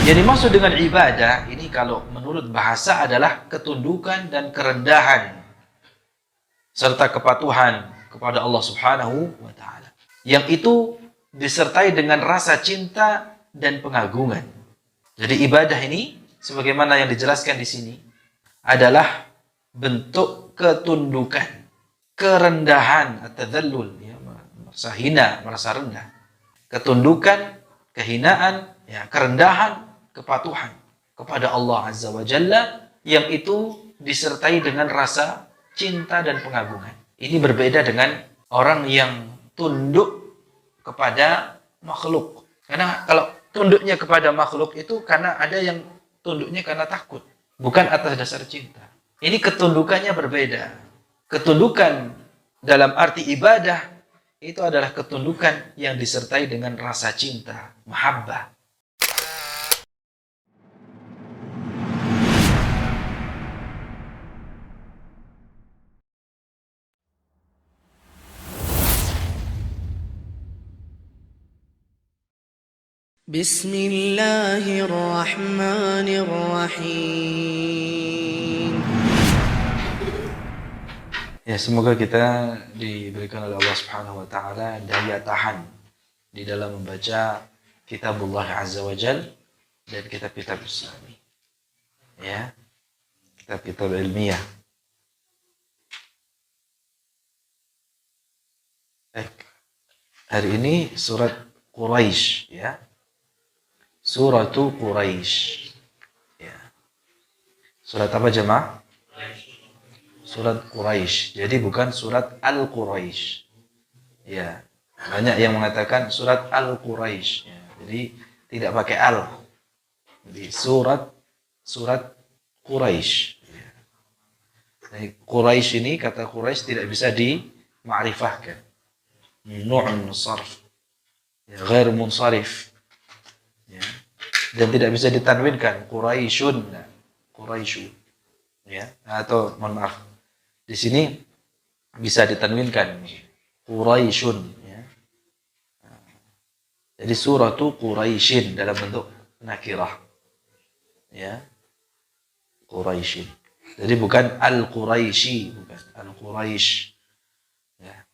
Yang dimaksud dengan ibadah ini kalau menurut bahasa adalah ketundukan dan kerendahan serta kepatuhan kepada Allah Subhanahu wa taala. Yang itu disertai dengan rasa cinta dan pengagungan. Jadi ibadah ini sebagaimana yang dijelaskan di sini adalah bentuk ketundukan, kerendahan, at-tadallul, ya, merasa hina, merasa rendah. Ketundukan, kehinaan, ya, kerendahan, kepatuhan kepada Allah Azza wa Jalla yang itu disertai dengan rasa cinta dan pengagungan. Ini berbeda dengan orang yang tunduk kepada makhluk. Karena kalau tunduknya kepada makhluk itu karena ada yang tunduknya karena takut, bukan atas dasar cinta. Ini ketundukannya berbeda. Ketundukan dalam arti ibadah itu adalah ketundukan yang disertai dengan rasa cinta, mahabbah. بسم الله الرحمن الرحيم. Ya, semoga kita diberikan oleh Allah Subhanahu wa taala daya tahan di dalam membaca kitabullah Azza wa Jal dan kitab-kitab Islami. Ya, kitab-kitab ilmiah. Baik. Hari ini surat Quraisy, ya. Suratu Quraisy. Ya. Surat apa jemaah? Surat Quraisy. Jadi bukan surat Al-Quraisy. Ya. Banyak yang mengatakan surat Al-Quraisy. Ya. Jadi tidak pakai al. Jadi surat Quraisy. Ya. Jadi Quraisy ini, kata Quraisy tidak bisa dimakrifahkan. Nu'un sarf. Ya, ghair munsarif. Ya. Dan tidak bisa ditanwinkan Quraisyun, Quraisyu, ya, atau mohon maaf, di sini bisa ditanwinkan Quraisyun, ya. Jadi suratu Quraisyin dalam bentuk nakirah, ya, Quraisyin. Jadi bukan Al-Quraisy, bukan Al-Quraisy, ya.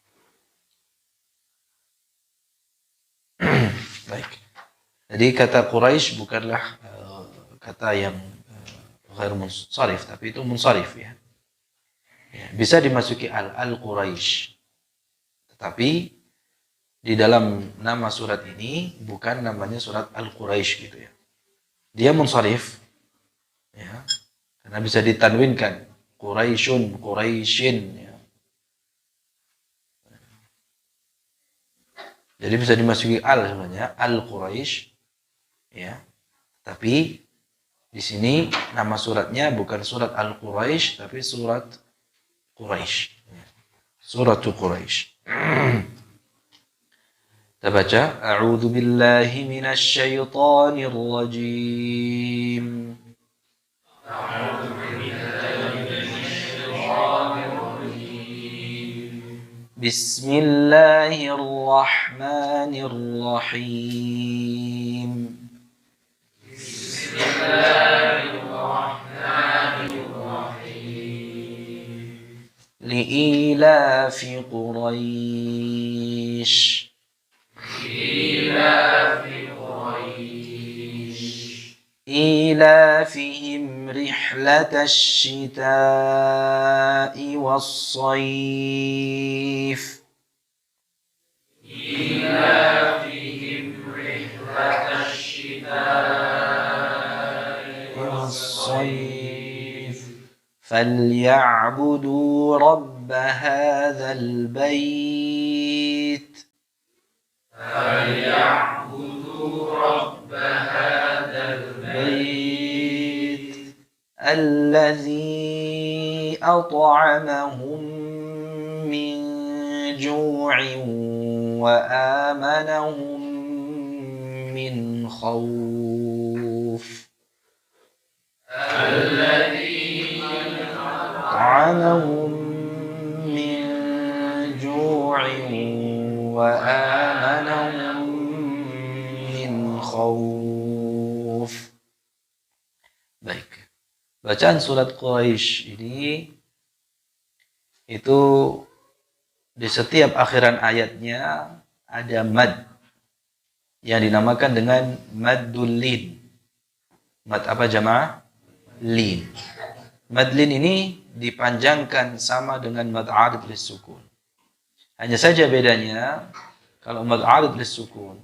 Baik. Jadi kata Quraisy bukanlah kata yang ghair munsharif, tapi itu munsharif, ya. Ya, bisa dimasuki al-Quraisy. Tetapi di dalam nama surat ini bukan namanya surat Al-Quraisy gitu, ya. Dia munsharif, ya. Karena bisa ditanwinkan Quraisyun, Quraisyin, ya. Jadi bisa dimasuki al sebenarnya, Al-Quraisy. Ya, tapi di sini nama suratnya bukan surat Al-Quraisy, tapi surat Quraisy. Suratu Quraisy. Kita baca, A'udzu billahi minasy syaithanir rajim. A'udzu billahi minasy syaithanir rajim. Bismillahirrahmanirrahim. لإيلاف قريش إيلافهم رحلة الشتاء والصيف فليعبدوا رب هذا البيت الذي أطعمهم من جوع وآمنهم من خوف أطعمهم من جوع وآمنهم من خوف Baik. Bacaan surat Quraisy ini itu di setiap akhiran ayatnya ada mad yang dinamakan dengan maddul lin. Mad apa jamaah? Lin. Mad lin ini dipanjangkan sama dengan mad arid lis sukun. Hanya saja bedanya kalau mad arid lis sukun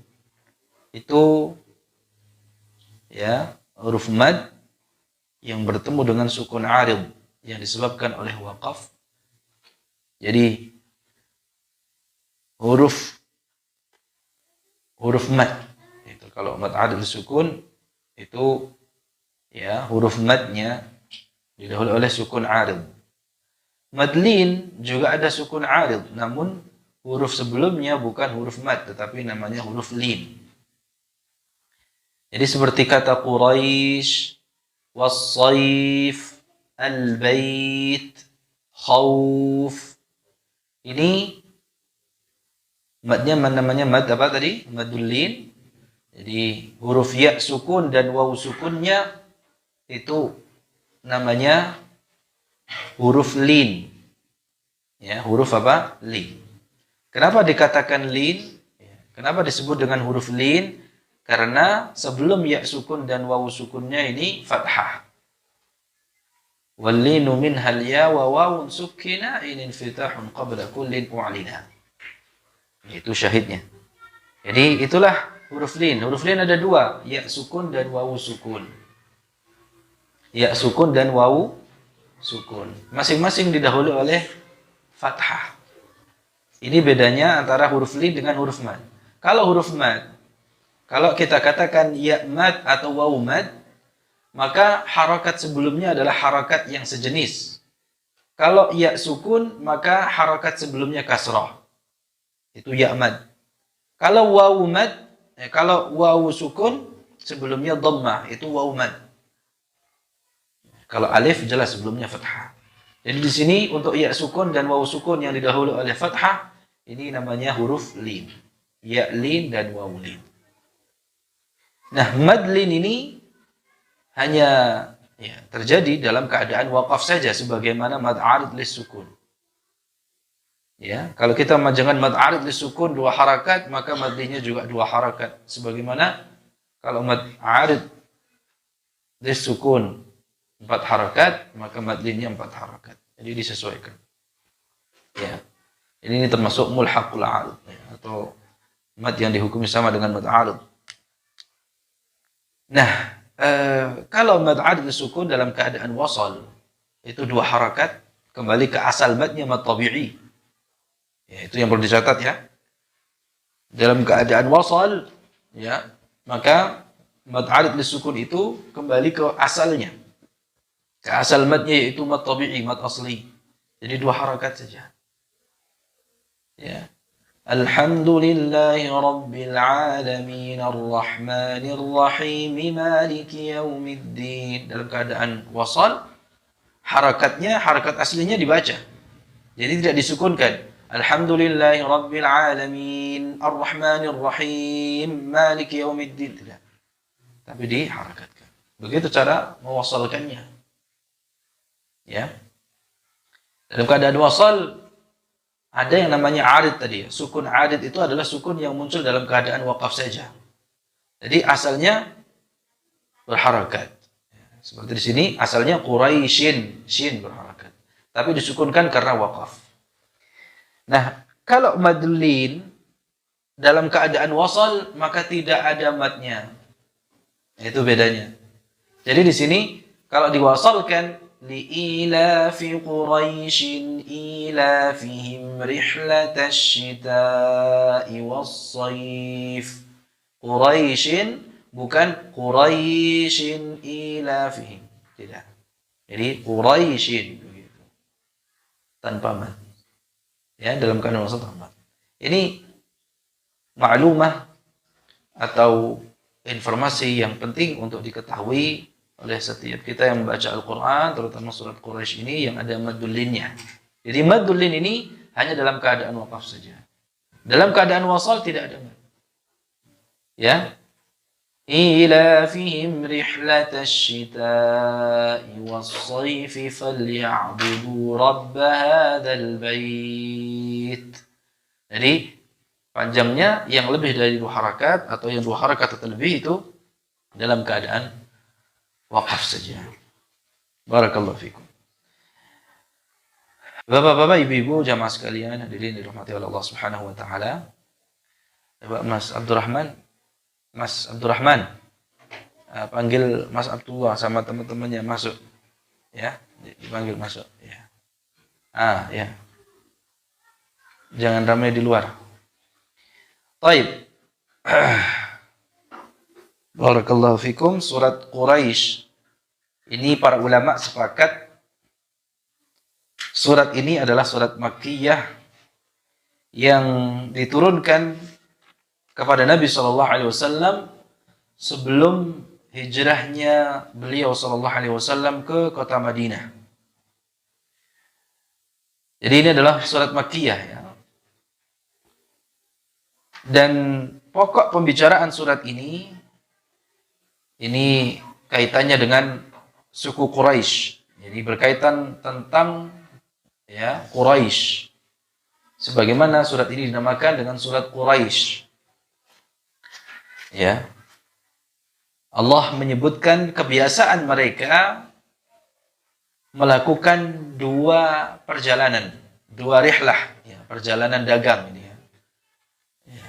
itu ya huruf mad yang bertemu dengan sukun arid yang disebabkan oleh waqaf. Jadi huruf mad itu kalau mad arid lis sukun itu ya huruf madnya didahului oleh sukun arid. Mad lin juga ada sukun arid, namun huruf sebelumnya bukan huruf mad tetapi namanya huruf lin. Jadi seperti kata Quraisy, was-saif, al-bait, khauf. Ini madnya namanya mad apa tadi? Madul lin. Jadi huruf ya sukun dan waw sukunnya itu namanya huruf lin. Ya, huruf apa? Lin. Kenapa dikatakan lin? Kenapa disebut dengan huruf lin? Karena sebelum ya sukun dan waw sukunnya ini fathah. Wal-linu minhal ya wa wawun sukkina in infitahun qabla kullin u'lina. Itu syahidnya. Jadi itulah huruf lin. Huruf lin ada dua, ya sukun dan waw sukun. Ya sukun dan waw sukun. Masing-masing didahului oleh fathah. Ini bedanya antara huruf lin dengan huruf mad. Kalau huruf mad, kalau kita katakan ya mad atau waw mad, maka harakat sebelumnya adalah harakat yang sejenis. Kalau ya sukun, maka harakat sebelumnya kasrah. Itu ya mad. Kalau waw mad, kalau waw sukun, sebelumnya dhammah, itu waw mad. Kalau alif jelas sebelumnya fathah. Jadi di sini untuk ya sukun dan waw sukun yang didahului oleh fathah, ini namanya huruf lin. Ya lin dan waw lin. Nah, mad lin ini hanya ya, terjadi dalam keadaan waqaf saja sebagaimana mad arid lis sukun. Ya, kalau kita jangan mad arid lis sukun dua harakat, maka mad linnya juga dua harakat. Sebagaimana kalau mad arid lis sukun 4 harakat, maka mad linnya 4 harakat. Jadi disesuaikan. Ya. Ini termasuk mulhaqul arid ya, atau mad yang dihukumi sama dengan mad arid. Nah, kalau mad arid lis sukun dalam keadaan wasal itu 2 harakat, kembali ke asal madnya mad tabi'i. Ya, itu yang perlu dicatat ya. Dalam keadaan wasal ya, maka mad arid lis sukun itu kembali ke asalnya. Ke asal madnya yaitu mad tabi'i, mad asli. Jadi 2 harakat saja. Ya. Alhamdulillahi rabbil alamin arrahmanir rahim maliki yaumiddin. Dalam keadaan wasal, harakatnya, harakat aslinya dibaca. Jadi tidak disukunkan. Alhamdulillahi rabbil alamin arrahmanir rahim maliki yaumiddin. Tidak. Tapi diharakatkan. Begitu cara mewasalkannya. Ya. Dalam keadaan wasal ada yang namanya arid tadi. Sukun arid itu adalah sukun yang muncul dalam keadaan waqaf saja. Jadi asalnya berharakat. Seperti di sini asalnya Quraisyin, shin berharakat. Tapi disukunkan karena waqaf. Nah, kalau madlin dalam keadaan wasal maka tidak ada madnya. Itu bedanya. Jadi di sini kalau diwasalkan لإيلاف قريش إيلافهم رحلة الشتاء والصيف قريش bukan قريش إيلافهم tidak. Jadi قريش begitu. Tanpa mad. Ya, dalam keadaan wasal tanpa mad. Ini maklumah atau informasi yang penting untuk diketahui oleh setiap kita yang membaca Al-Quran, terutama surat Quraisy ini yang ada maddul linnya. Jadi maddul lin ini hanya dalam keadaan waqaf saja. Dalam keadaan wasal tidak ada mad. Ya. إيلافهم رحلة الشتاء والصيف فليعبدوا رب هذا البيت. Jadi panjangnya yang lebih dari 2 harakat atau yang 2 harakat atau lebih itu dalam keadaan wakaf saja. Barakallahu fikum. Bapak-bapak, ibu-ibu, jamaah sekalian, hadirin dirahmati oleh Allah Subhanahu wa taala. Mas Abdurrahman, panggil Mas Abdullah sama teman-temannya masuk, ya, dipanggil masuk, ya. Ya, jangan ramai di luar. Taib. Barakallahu fikum. Surat Quraisy ini para ulama sepakat surat ini adalah surat Makkiyah yang diturunkan kepada Nabi SAW sebelum hijrahnya beliau SAW ke kota Madinah. Jadi ini adalah surat Makkiyah, ya. Dan pokok pembicaraan surat ini kaitannya dengan suku Quraisy. Jadi berkaitan tentang, ya, Quraisy. Sebagaimana surat ini dinamakan dengan surat Quraisy. Ya, Allah menyebutkan kebiasaan mereka melakukan 2 perjalanan, 2 rihlah, ya, perjalanan dagang ini, ya.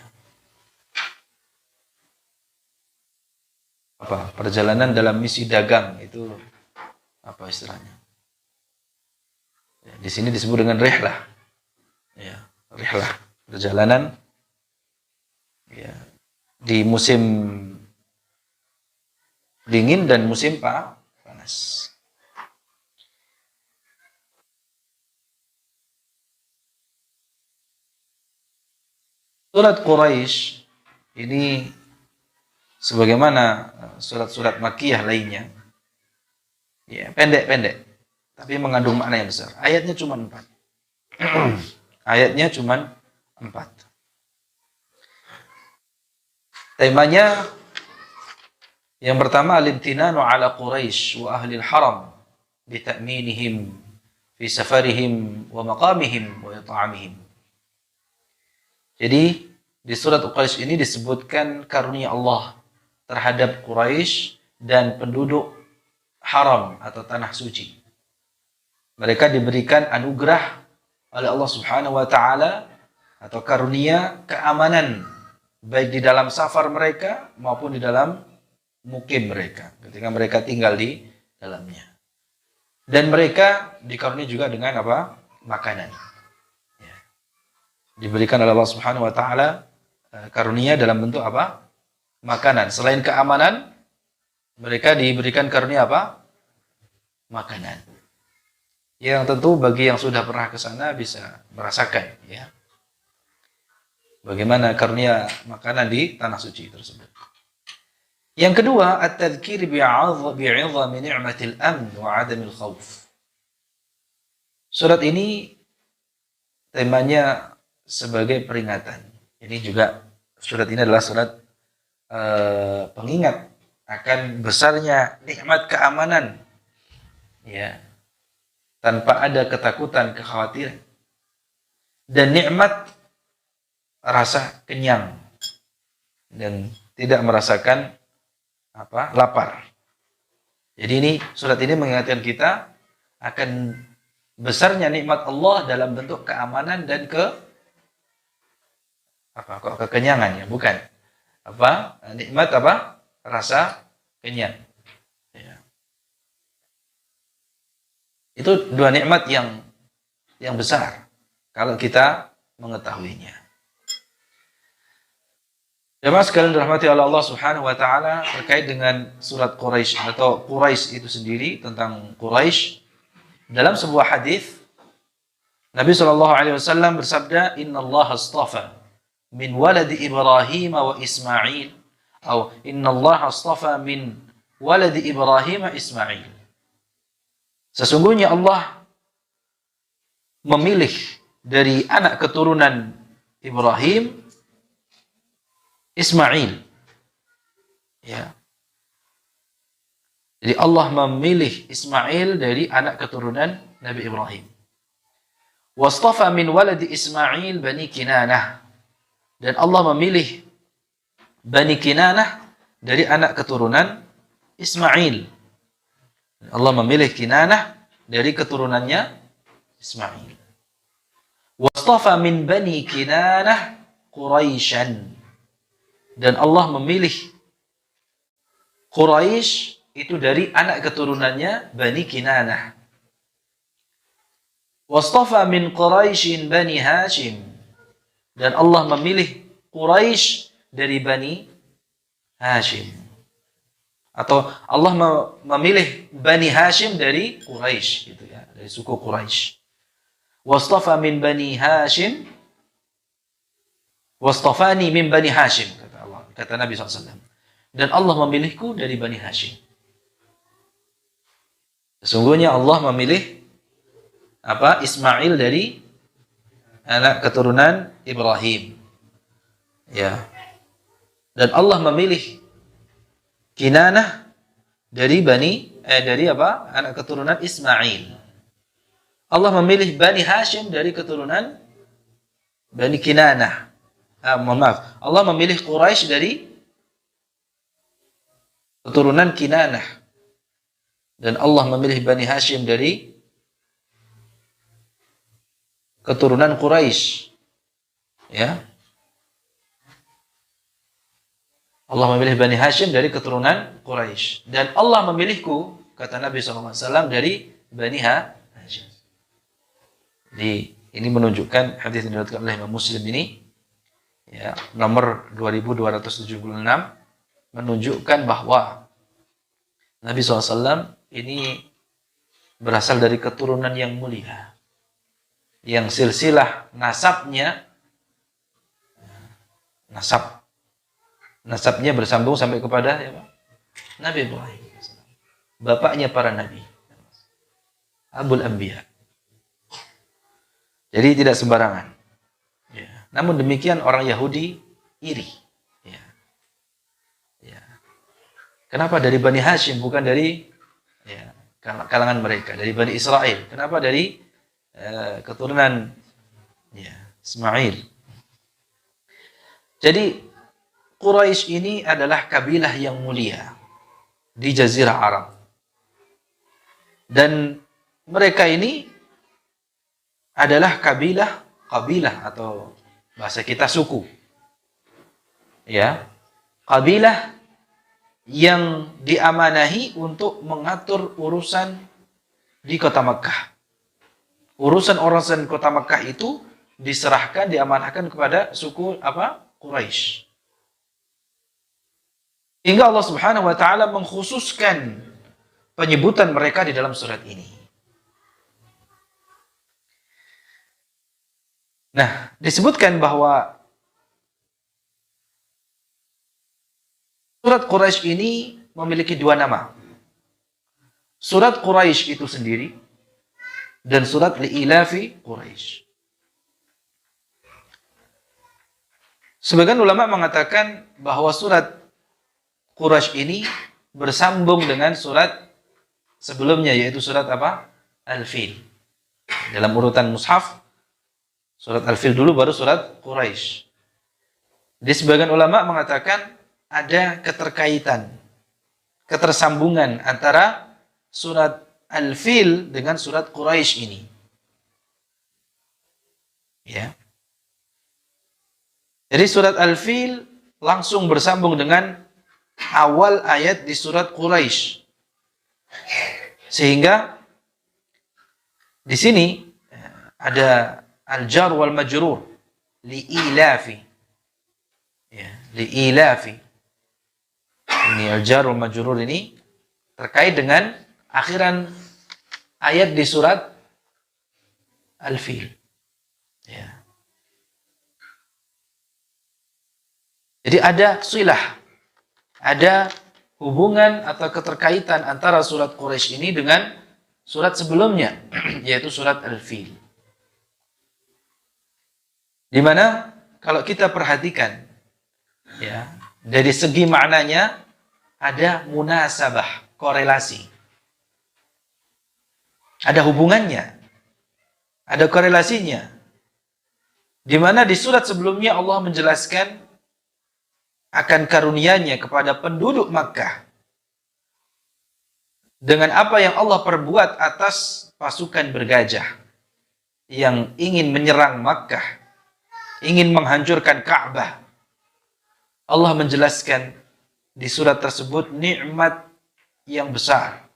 Apa perjalanan dalam misi dagang itu apa istilahnya? Ya, di sini disebut dengan rihlah, ya, rihlah, perjalanan, ya, di musim dingin dan musim panas. Surat Quraisy ini sebagaimana surat-surat Makkiyah lainnya, ya, pendek-pendek tapi mengandung makna yang besar. Ayatnya cuma 4. Ayatnya cuma 4. Temanya yang pertama, al-imtinanu ala Quraisy wa ahli al-haram bi ta'minihim fi safarihim wa maqamihim wa it'amihim. Jadi di surat Quraisy ini disebutkan karunia Allah terhadap Quraisy dan penduduk haram atau tanah suci. Mereka diberikan anugerah oleh Allah Subhanahu wa taala atau karunia keamanan baik di dalam safar mereka maupun di dalam mukim mereka ketika mereka tinggal di dalamnya. Dan mereka dikaruniai juga dengan apa? Makanan. Ya. Diberikan oleh Allah Subhanahu wa taala karunia dalam bentuk apa? Makanan. Selain keamanan, mereka diberikan karunia apa? Makanan. Yang tentu bagi yang sudah pernah ke sana bisa merasakan, ya, bagaimana karunia makanan di tanah suci tersebut. Yang kedua, at-tadhkir bi'idhami ni'matil amn wa 'adamil khauf. Surat ini temanya sebagai peringatan. Ini juga surat ini adalah surat pengingat akan besarnya nikmat keamanan, ya, tanpa ada ketakutan, kekhawatiran, dan nikmat rasa kenyang dan tidak merasakan apa? Lapar. Jadi ini surat ini mengingatkan kita akan besarnya nikmat Allah dalam bentuk keamanan dan kekenyangan, ya, bukan. Nikmat apa? Rasa kenyang. Ya. Itu 2 nikmat yang besar kalau kita mengetahuinya. Jemaah sekalian dirahmati oleh Allah Subhanahu wa taala, terkait dengan surat Quraisy atau Quraisy itu sendiri, tentang Quraisy, dalam sebuah hadis Nabi SAW bersabda, "Innallaha astafa min waladi Ibrahim wa Ismail," atau "Innallaha astafa min waladi Ibrahim wa Ismail." Sesungguhnya Allah memilih dari anak keturunan Ibrahim, Ismail. Ya. Jadi Allah memilih Ismail dari anak keturunan Nabi Ibrahim. Wastafa min waladi Ismail Bani Kinanah. Dan Allah memilih Bani Kinanah dari anak keturunan Ismail. Allah memilih Kinanah dari keturunannya Ismail. Wastafa min Bani Kinanah Quraisyan. Dan Allah memilih Quraisy itu dari anak keturunannya Bani Kinanah. Wastafa min Quraisyin Bani Hashim. Dan Allah memilih Quraisy dari Bani Hashim. Atau Allah memilih Bani Hashim dari Quraisy, gitu ya, dari suku Quraisy. Wastafa min Bani Hashim, wastafani min Bani Hashim, kata Allah, kata Nabi SAW. Dan Allah memilihku dari Bani Hashim. Sesungguhnya Allah memilih Ismail dari anak keturunan Ibrahim. Ya. Dan Allah memilih Kinanah dari anak keturunan Ismail. Allah memilih Bani Hashim dari keturunan Bani Kinanah. Allah memilih Quraisy dari keturunan Kinanah. Dan Allah memilih Bani Hashim dari keturunan Quraisy. Ya. Allah memilih Bani Hashim dari keturunan Quraisy. Dan Allah memilihku, kata Nabi SAW, dari Bani Hashim. Jadi ini menunjukkan hadis yang diriwayatkan oleh Imam Muslim ini, ya, nomor 2276, menunjukkan bahwa Nabi SAW ini berasal dari keturunan yang mulia, yang silsilah nasabnya bersambung sampai kepada Nabi Ibrahim, bapaknya para nabi, Abul Anbiya. Jadi tidak sembarangan. Ya. Namun demikian orang Yahudi iri. Ya. Ya. Kenapa dari Bani Hashim bukan dari kalangan mereka, dari Bani Israel? Kenapa dari keturunan Ismail? Jadi Quraisy ini adalah kabilah yang mulia di Jazirah Arab. Dan mereka ini adalah kabilah atau bahasa kita suku. Ya. Kabilah yang diamanahi untuk mengatur urusan di kota Mekah. Urusan kota Mekah itu diserahkan, diamanahkan kepada suku Quraisy. Hingga Allah Subhanahu wa taala mengkhususkan penyebutan mereka di dalam surat ini. Nah, disebutkan bahwa surat Quraisy ini memiliki dua nama. Surat Quraisy itu sendiri dan surat Li'ilafi Quraisy. Sebagian ulama mengatakan bahwa surat Quraisy ini bersambung dengan surat sebelumnya, yaitu surat Al-Fil. Dalam urutan mushaf, surat Al-Fil dulu baru surat Quraisy. Di sebagian ulama mengatakan ada ketersambungan antara surat Al-Fil dengan surat Quraisy ini. Ya. Jadi surat Al-Fil langsung bersambung dengan awal ayat di surat Quraisy. Sehingga di sini ada al-jar wal majrur li'ilafi. Ya, li'ilafi. Ini al-jar wal majrur ini terkait dengan akhiran ayat di surat Al-Fil. Ya. Jadi ada silah, ada hubungan atau keterkaitan antara surat Quraisy ini dengan surat sebelumnya, yaitu surat Al-Fil. Di mana kalau kita perhatikan, ya, dari segi maknanya ada munasabah, korelasi. Ada hubungannya, ada korelasinya. Di mana di surat sebelumnya Allah menjelaskan akan karunia-Nya kepada penduduk Makkah dengan apa yang Allah perbuat atas pasukan bergajah yang ingin menyerang Makkah, ingin menghancurkan Ka'bah. Allah menjelaskan di surat tersebut nikmat yang besar.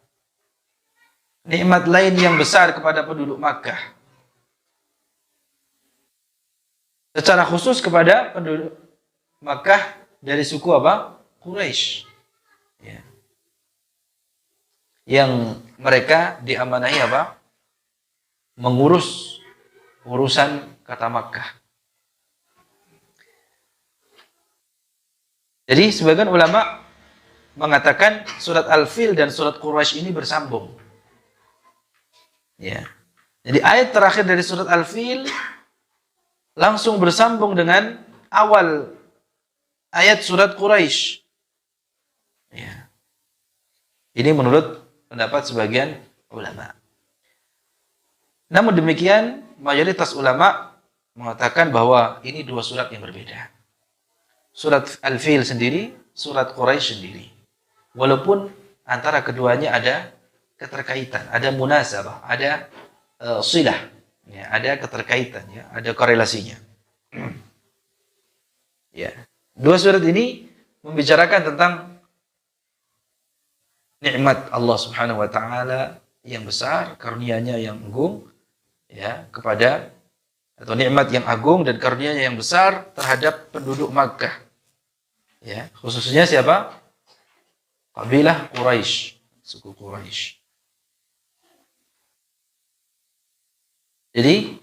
Nikmat lain yang besar kepada penduduk Makkah. Secara khusus kepada penduduk Makkah dari suku apa? Quraisy. Ya. Yang mereka diamanahi apa? Mengurus urusan kata Makkah. Jadi sebagian ulama mengatakan surat Al-Fil dan surat Quraisy ini bersambung. Ya. Jadi ayat terakhir dari surat Al-Fil langsung bersambung dengan awal ayat surat Quraisy. Ya. Ini menurut pendapat sebagian ulama. Namun demikian, mayoritas ulama mengatakan bahwa ini dua surat yang berbeda. Surat Al-Fil sendiri, surat Quraisy sendiri. Walaupun antara keduanya ada keterkaitan, ada munasabah, ada silah, ya, ada keterkaitan, ya, ada korelasinya. Ya. Dua surat ini membicarakan tentang nikmat Allah Subhanahu wa taala yang besar, karunia-Nya yang agung, ya, kepada atau nikmat yang agung dan karunia-Nya yang besar terhadap penduduk Makkah. Ya, khususnya siapa? Kabilah Quraisy, suku Quraisy. Jadi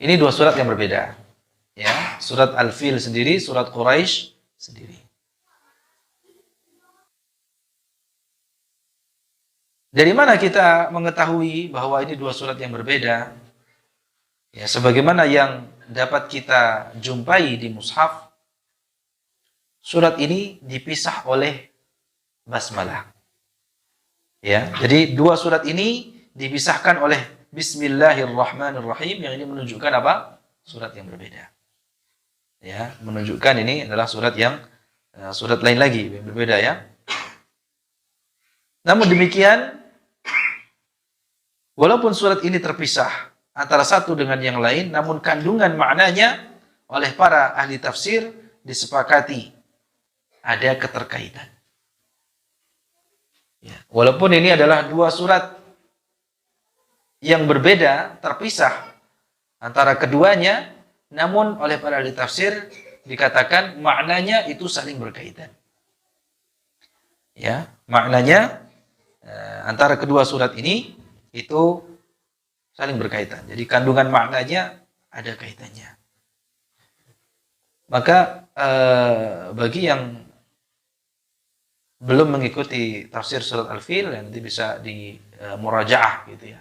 ini dua surat yang berbeda. Ya, surat Al-Fil sendiri, surat Quraisy sendiri. Dari mana kita mengetahui bahwa ini dua surat yang berbeda? Ya, sebagaimana yang dapat kita jumpai di mushaf, surat ini dipisah oleh basmalah. Ya, jadi dua surat ini dipisahkan oleh Bismillahirrahmanirrahim, yang ini menunjukkan apa? Surat yang berbeda. Ya, menunjukkan ini adalah surat yang surat lain lagi yang berbeda, ya. Namun demikian, walaupun surat ini terpisah antara satu dengan yang lain, namun kandungan maknanya oleh para ahli tafsir disepakati ada keterkaitan. Ya. Walaupun ini adalah dua surat yang berbeda, terpisah antara keduanya, namun oleh para ahli tafsir dikatakan maknanya itu saling berkaitan. Ya, maknanya antara kedua surat ini itu saling berkaitan. Jadi kandungan maknanya ada kaitannya. Maka bagi yang belum mengikuti tafsir surat Al-Fil, nanti bisa di murajaah gitu ya.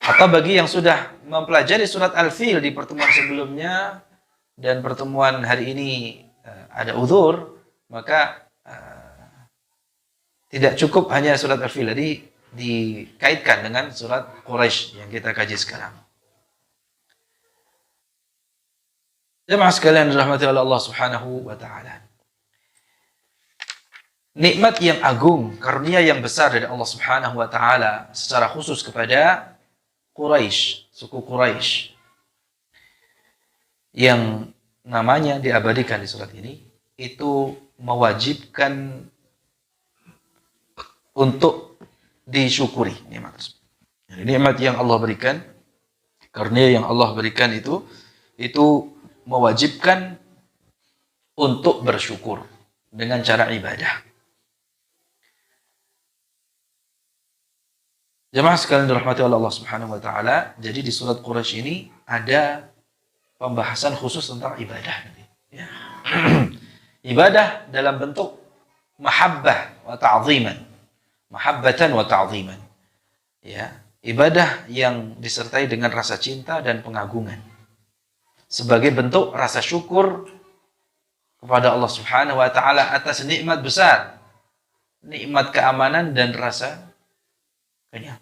Atau bagi yang sudah mempelajari surat Al-Fil di pertemuan sebelumnya dan pertemuan hari ini ada uzur, maka tidak cukup hanya surat Al-Fil, jadi dikaitkan dengan surat Quraisy yang kita kaji sekarang. Jemaah sekalian dirahmati oleh Allah Subhanahu wa taala. Nikmat yang agung, karunia yang besar dari Allah Subhanahu wa taala secara khusus kepada Quraisy, suku Quraisy, yang namanya diabadikan di surat ini, itu mewajibkan untuk disyukuri nikmat tersebut. Nikmat yang Allah berikan, karunia yang Allah berikan itu mewajibkan untuk bersyukur dengan cara ibadah. Jemaah sekalian dirahmati oleh Allah Subhanahu wa taala, jadi di surat Quraisy ini ada pembahasan khusus tentang ibadah nanti, ya. Ibadah dalam bentuk mahabbah wa ta'ziman. Mahabbatan wa ta'ziman. Ya, ibadah yang disertai dengan rasa cinta dan pengagungan. Sebagai bentuk rasa syukur kepada Allah Subhanahu wa taala atas nikmat besar, nikmat keamanan dan rasa kenyang.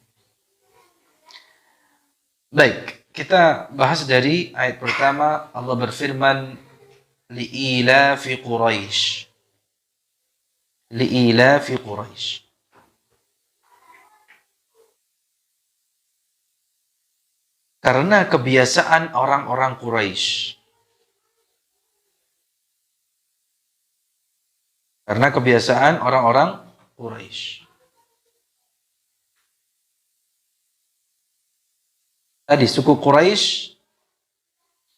Baik, kita bahas dari ayat pertama. Allah berfirman, li'ilafi Quraisy. Li'ilafi Quraisy. Karena kebiasaan orang-orang Quraisy. Karena kebiasaan orang-orang Quraisy. Tadi suku Quraisy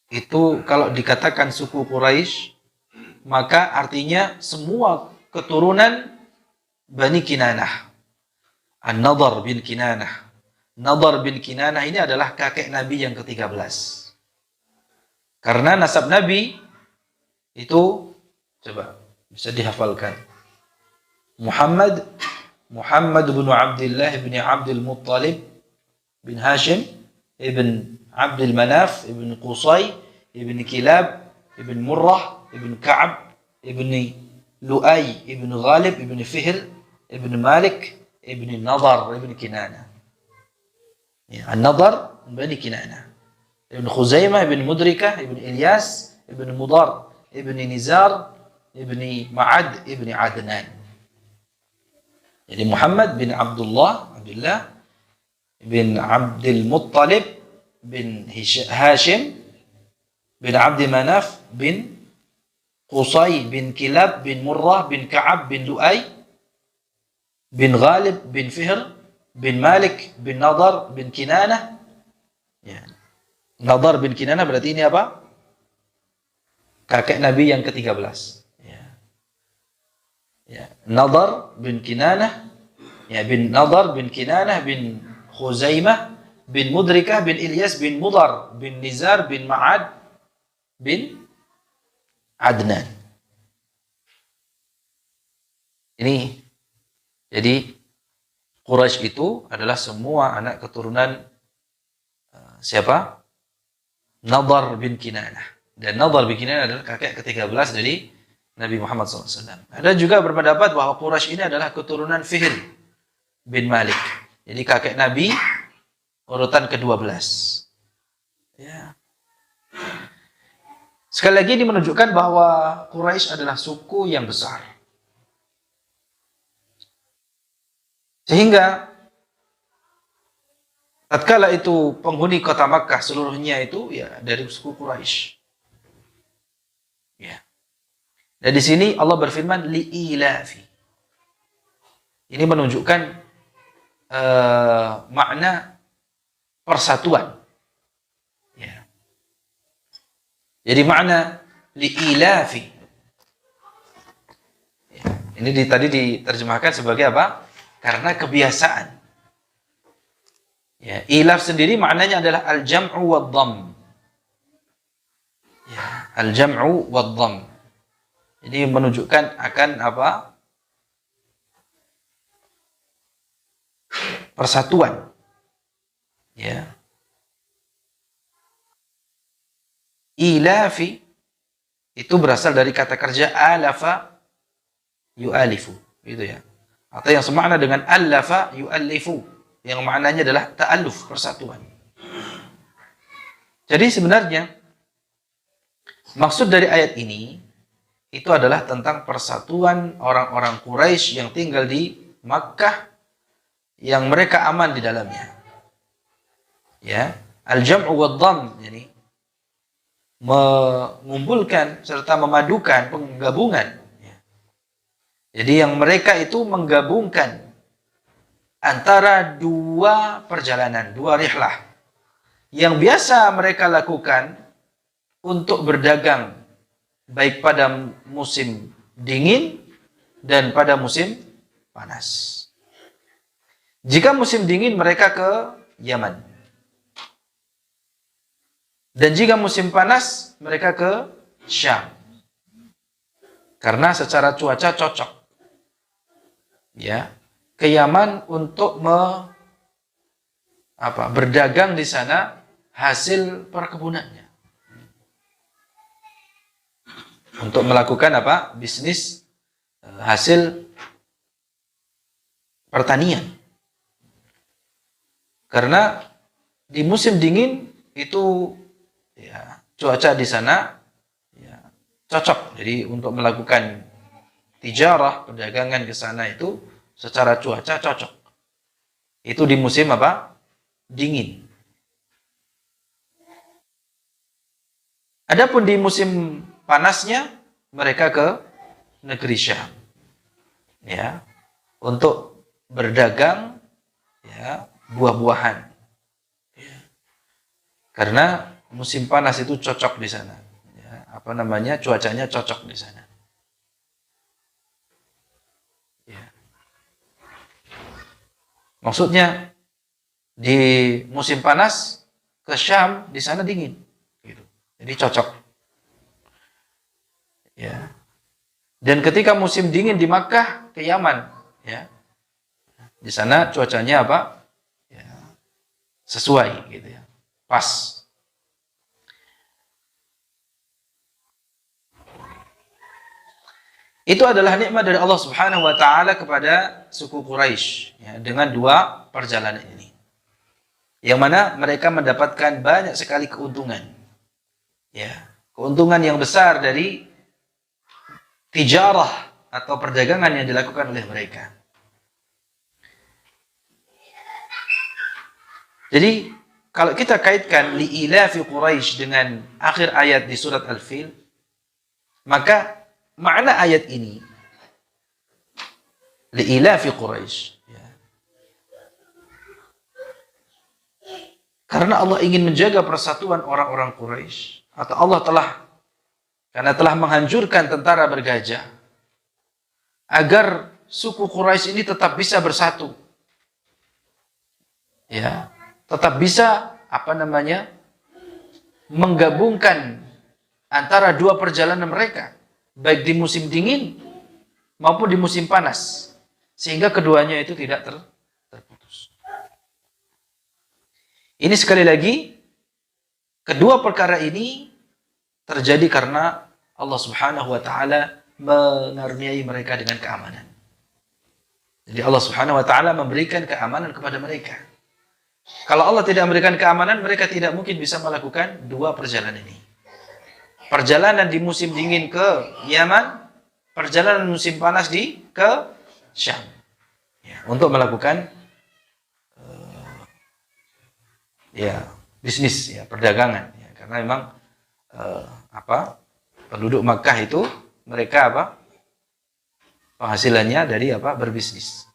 itu kalau dikatakan suku Quraisy maka artinya semua keturunan Bani Kinanah. An-Nadhr bin Kinanah. Nadhr bin Kinanah ini adalah kakek Nabi yang ke-13. Karena nasab Nabi itu coba bisa dihafalkan. Muhammad bin Abdullah bin Abdul Muttalib bin Hashim ibn Abdul Manaf ibn Qusay ibn Kilab ibn Murrah ibn Ka'ab ibn Lu'ay ibn Ghalib ibn Fihr ibn Malik ibn Nadhr ibn Kinanah. Ya, An-Nadhr Bani Kinanah. Ibn Khuzaimah ibn Mudrikah ibn Ilyas ibn Mudar ibn Nizar ibn Ma'ad ibn Adnan. Jadi Muhammad bin Abdullah bin Abdul Muttalib bin Hashim bin Abdi Manaf bin Qusay bin Kilab bin Murrah bin Ka'ab bin Lu'ay bin Ghalib bin Fihr bin Malik bin Nadhr bin Kinanah. Ya. Nadhr bin Kinanah berarti ini apa? Kakek Nabi yang ke-13. Ya. Ya. Nadhr bin Kinanah, ya, bin Nadhr bin Kinanah bin Khuzaimah bin Mudrikah bin Ilyas bin Mudar bin Nizar bin Ma'ad bin Adnan. Ini jadi Quraisy itu adalah semua anak keturunan siapa? Nadhr bin Kinanah. Dan Nadhr bin Kinanah adalah kakek ke-13 dari Nabi Muhammad SAW. Ada juga berpendapat bahwa Quraisy ini adalah keturunan Fihr bin Malik. Jadi kakek Nabi urutan ke-12. Ya. Sekali lagi ini menunjukkan bahwa Quraisy adalah suku yang besar. Sehingga tatkala itu penghuni kota Makkah seluruhnya itu ya dari suku Quraisy. Ya. Dan di sini Allah berfirman li'ilafi. Ini menunjukkan makna persatuan. Ya. Jadi makna li'ilafi. Ya. Ini tadi diterjemahkan sebagai apa? Karena kebiasaan. Ya, ilaf sendiri maknanya adalah al-jam'u wad-dhamm. Ya, al-jam'u wad-dhamm. Jadi menunjukkan akan apa? Persatuan. Ya. Ilafi itu berasal dari kata kerja alafa yu'alifu, gitu ya. Atau yang semakna dengan allafa yu'allifu, yang maknanya adalah ta'alluf, persatuan. Jadi sebenarnya maksud dari ayat ini itu adalah tentang persatuan orang-orang Quraisy yang tinggal di Makkah yang mereka aman di dalamnya. Ya, al-jam'u wad-dhamm, yani mengumpulkan serta memadukan, penggabungan. Jadi yang mereka itu menggabungkan antara dua perjalanan, dua rihlah yang biasa mereka lakukan untuk berdagang baik pada musim dingin dan pada musim panas. Jika musim dingin mereka ke Yaman. Dan jika musim panas mereka ke Syam. Karena secara cuaca cocok. Ya, ke Yaman untuk berdagang di sana hasil perkebunannya. untuk melakukan apa? Bisnis hasil pertanian. Karena di musim dingin itu ya, cuaca di sana ya, cocok. Jadi untuk melakukan tijarah, perdagangan ke sana itu secara cuaca cocok. Itu di musim apa? Dingin. Adapun di musim panasnya mereka ke negeri Syam. Ya, untuk berdagang ya, buah-buahan. Ya. Karena musim panas itu cocok di sana. Ya, apa namanya? Cuacanya cocok di sana. Ya. Maksudnya di musim panas ke Syam di sana dingin. Gitu. Jadi cocok. Ya. Dan ketika musim dingin di Makkah ke Yaman, ya. Di sana cuacanya apa? Ya, sesuai gitu ya. Pas. Itu adalah nikmat dari Allah Subhanahu wa taala kepada suku Quraisy ya, dengan dua perjalanan ini. Yang mana mereka mendapatkan banyak sekali keuntungan. Ya, keuntungan yang besar dari tijarah atau perdagangan yang dilakukan oleh mereka. Jadi kalau kita kaitkan li'ilafi Quraisy dengan akhir ayat di surat Al-Fil, maka makna ayat ini li'ilafi Quraisy ya. Karena Allah ingin menjaga persatuan orang-orang Quraisy, atau Allah telah menghancurkan tentara bergajah agar suku Quraisy ini tetap bisa bersatu. Ya, tetap bisa menggabungkan antara dua perjalanan mereka, baik di musim dingin maupun di musim panas, sehingga keduanya itu tidak terputus. Ini sekali lagi, kedua perkara ini terjadi karena Allah Subhanahu wa taala mengaruniai mereka dengan keamanan. Jadi Allah Subhanahu wa taala memberikan keamanan kepada mereka. Kalau Allah tidak memberikan keamanan, mereka tidak mungkin bisa melakukan dua perjalanan ini. Perjalanan di musim dingin ke Yaman, perjalanan musim panas ke Syam. Ya, untuk melakukan bisnis, ya, perdagangan. Ya, karena memang penduduk Makkah itu mereka penghasilannya dari berbisnis,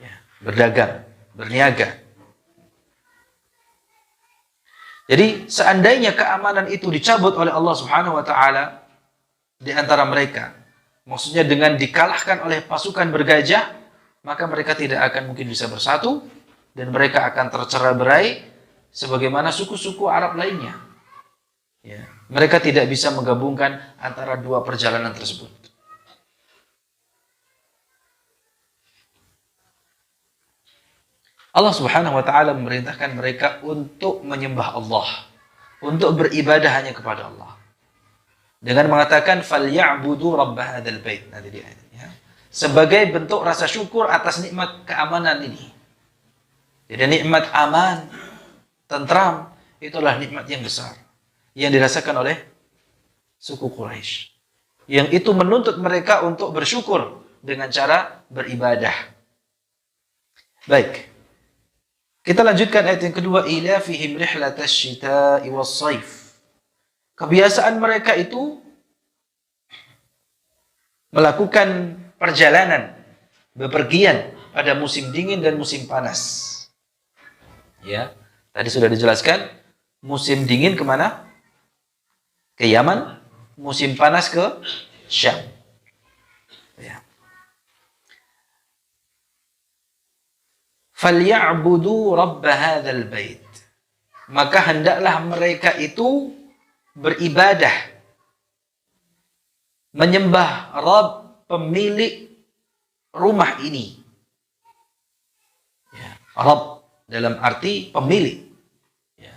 ya, berdagang, berniaga. Jadi seandainya keamanan itu dicabut oleh Allah Subhanahu wa taala di antara mereka, maksudnya dengan dikalahkan oleh pasukan bergajah, maka mereka tidak akan mungkin bisa bersatu dan mereka akan tercerai-berai sebagaimana suku-suku Arab lainnya. Ya, mereka tidak bisa menggabungkan antara dua perjalanan tersebut. Allah Subhanahu wa taala memerintahkan mereka untuk menyembah Allah, untuk beribadah hanya kepada Allah. Dengan mengatakan falyabudu rabb hadzal bait, nanti di ayatnya. Sebagai bentuk rasa syukur atas nikmat keamanan ini. Jadi nikmat aman, tentram, itulah nikmat yang besar yang dirasakan oleh suku Quraisy. Yang itu menuntut mereka untuk bersyukur dengan cara beribadah. Baik. Kita lanjutkan ayat yang kedua, ilafihim rihlatash syita'i was-shaif. Kebiasaan mereka itu melakukan perjalanan, bepergian pada musim dingin dan musim panas. Ya, tadi sudah dijelaskan, musim dingin kemana? Ke Yaman, musim panas ke Syam. Ya. Falyabudu rabb hadzal bait. Maka hendaklah mereka itu beribadah, menyembah Rabb, pemilik rumah ini. Ya, Rabb dalam arti pemilik. Ya.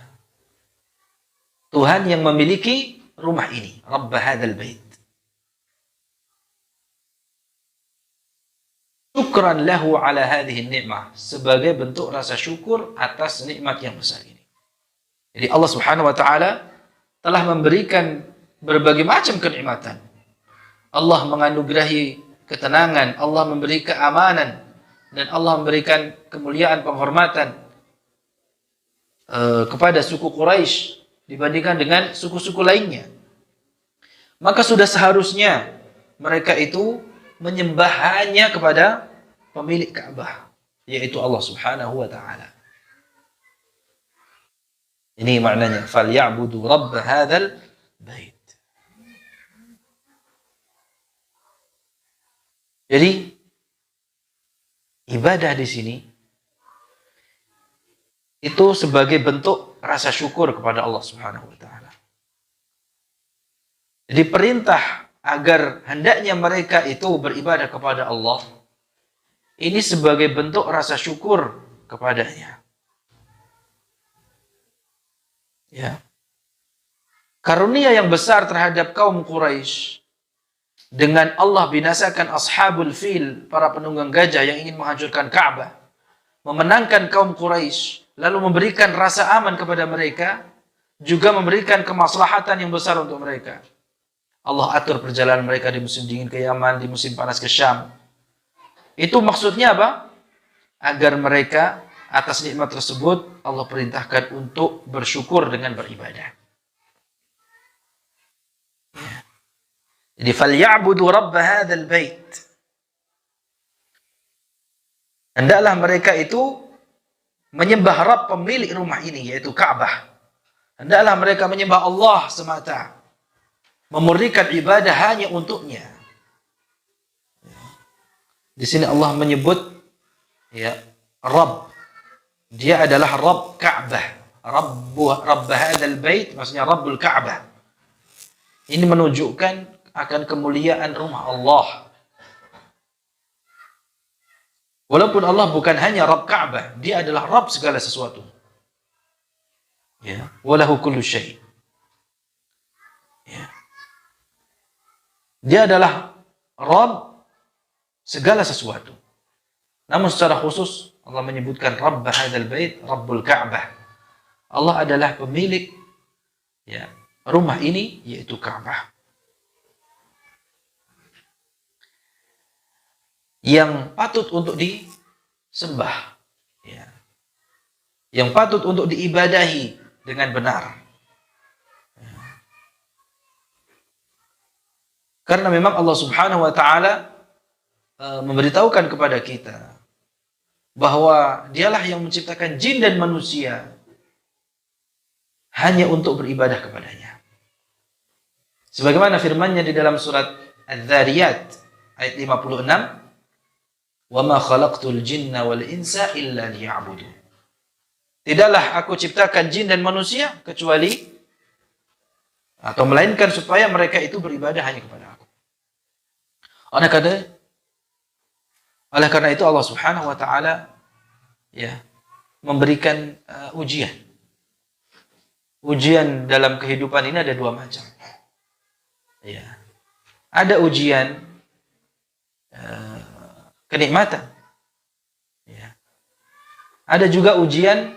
Tuhan yang memiliki rumah ini, Rabb hadzal bait. syukran lahu ala hadhihi ni'mah, sebagai bentuk rasa syukur atas nikmat yang besar ini. Jadi Allah Subhanahu wa taala telah memberikan berbagai macam kenikmatan. Allah menganugerahi ketenangan, Allah memberi keamanan, dan Allah memberikan kemuliaan, penghormatan kepada suku Quraisy dibandingkan dengan suku-suku lainnya. Maka sudah seharusnya mereka itu menyembah hanya kepada pemilik Ka'bah, yaitu Allah Subhanahu wa taala. Ini maknanya falyabudu rabb hadzal bait. Jadi ibadah di sini itu sebagai bentuk rasa syukur kepada Allah Subhanahu wa taala. Jadi perintah agar hendaknya mereka itu beribadah kepada Allah ini sebagai bentuk rasa syukur kepadanya. Ya. Karunia yang besar terhadap kaum Quraisy dengan Allah binasakan ashabul fil, para penunggang gajah yang ingin menghancurkan Ka'bah, memenangkan kaum Quraisy, lalu memberikan rasa aman kepada mereka, juga memberikan kemaslahatan yang besar untuk mereka. Allah atur perjalanan mereka di musim dingin ke Yaman, di musim panas ke Syam. Itu maksudnya apa? Agar mereka atas nikmat tersebut Allah perintahkan untuk bersyukur dengan beribadah. Ya. Jadi falyabudu rabb hadzal bait. Hendaklah mereka itu menyembah Rabb pemilik rumah ini, yaitu Ka'bah. Hendaklah mereka menyembah Allah semata, memurnikan ibadah hanya untuknya. Di sini Allah menyebut ya Rabb. Dia adalah Rabb Ka'bah. Rabb hadzal bait maksudnya Rabbul Ka'bah. Ini menunjukkan akan kemuliaan rumah Allah. Walaupun Allah bukan hanya Rabb Ka'bah, dia adalah Rabb segala sesuatu. Ya, walahu kullu syai'. Ya. Dia adalah Rabb segala sesuatu. Namun secara khusus Allah menyebutkan Rabb hadzal bait, Rabbul Ka'bah. Allah adalah pemilik ya, rumah ini, yaitu Ka'bah. Yang patut untuk disembah, ya. Yang patut untuk diibadahi dengan benar. Ya. Karena memang Allah Subhanahu wa taala memberitahukan kepada kita bahwa dialah yang menciptakan jin dan manusia hanya untuk beribadah kepadanya. Sebagaimana firman-Nya di dalam surat Az-Zariyat ayat 56, "Wa ma khalaqtul jinna wal insa illa liya'budun." Tidaklah aku ciptakan jin dan manusia kecuali atau melainkan supaya mereka itu beribadah hanya kepada aku. Oleh karena itu Allah Subhanahu wa taala ya memberikan ujian. Ujian dalam kehidupan ini ada dua macam. Ya. Ada ujian kenikmatan. Ya. Ada juga ujian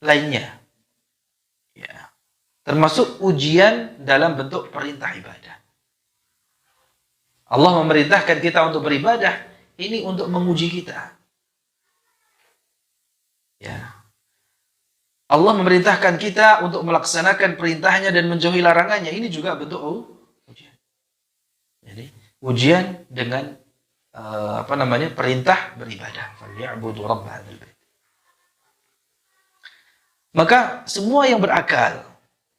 lainnya. Ya. Termasuk ujian dalam bentuk perintah ibadah. Allah memerintahkan kita untuk beribadah, ini untuk menguji kita. Ya. Allah memerintahkan kita untuk melaksanakan perintahnya dan menjauhi larangannya, ini juga bentuk ujian. Jadi, ujian dengan perintah beribadah. Falyabudu rabb hadzal bait. Maka semua yang berakal,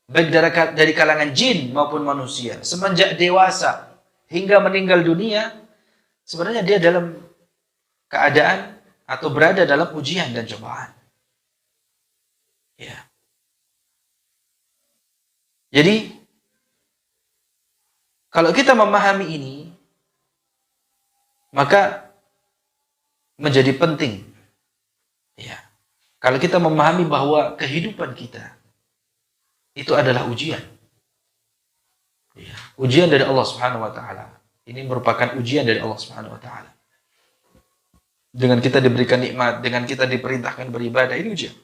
baik dari kalangan jin maupun manusia, semenjak dewasa hingga meninggal dunia, sebenarnya dia dalam keadaan atau berada dalam ujian dan cobaan. Ya. Jadi, kalau kita memahami ini, maka menjadi penting. Ya. Kalau kita memahami bahwa kehidupan kita itu adalah ujian. Ya. Ujian dari Allah Subhanahu wa taala. Ini merupakan ujian dari Allah Subhanahu wa taala. Dengan kita diberikan nikmat, dengan kita diperintahkan beribadah, ini ujian.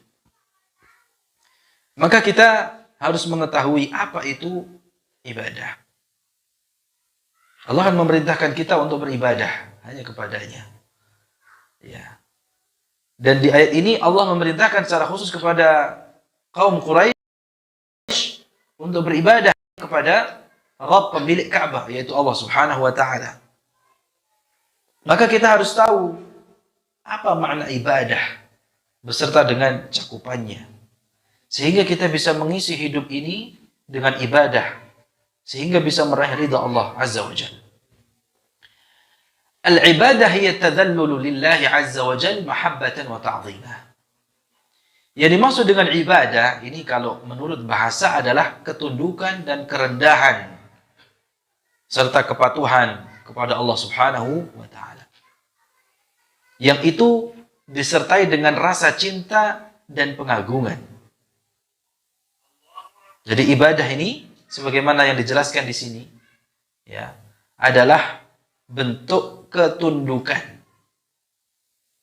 Maka kita harus mengetahui apa itu ibadah. Allah akan memerintahkan kita untuk beribadah hanya kepadanya. Ya. Dan di ayat ini Allah memerintahkan secara khusus kepada kaum Quraisy untuk beribadah kepada Rabb pemilik Ka'bah, yaitu Allah Subhanahu wa taala. Maka kita harus tahu apa makna ibadah beserta dengan cakupannya. Sehingga kita bisa mengisi hidup ini dengan ibadah, sehingga bisa meraih ridha Allah Azza wa Jalla. Al-ibadah hiya tadhallulu lillahi Azza wa Jalla mahabbatan wa ta'zimah. Yang dimaksud dengan ibadah ini kalau menurut bahasa adalah ketundukan dan kerendahan serta kepatuhan kepada Allah Subhanahu wa taala. Yang itu disertai dengan rasa cinta dan pengagungan. Jadi ibadah ini sebagaimana yang dijelaskan di sini ya, adalah bentuk ketundukan,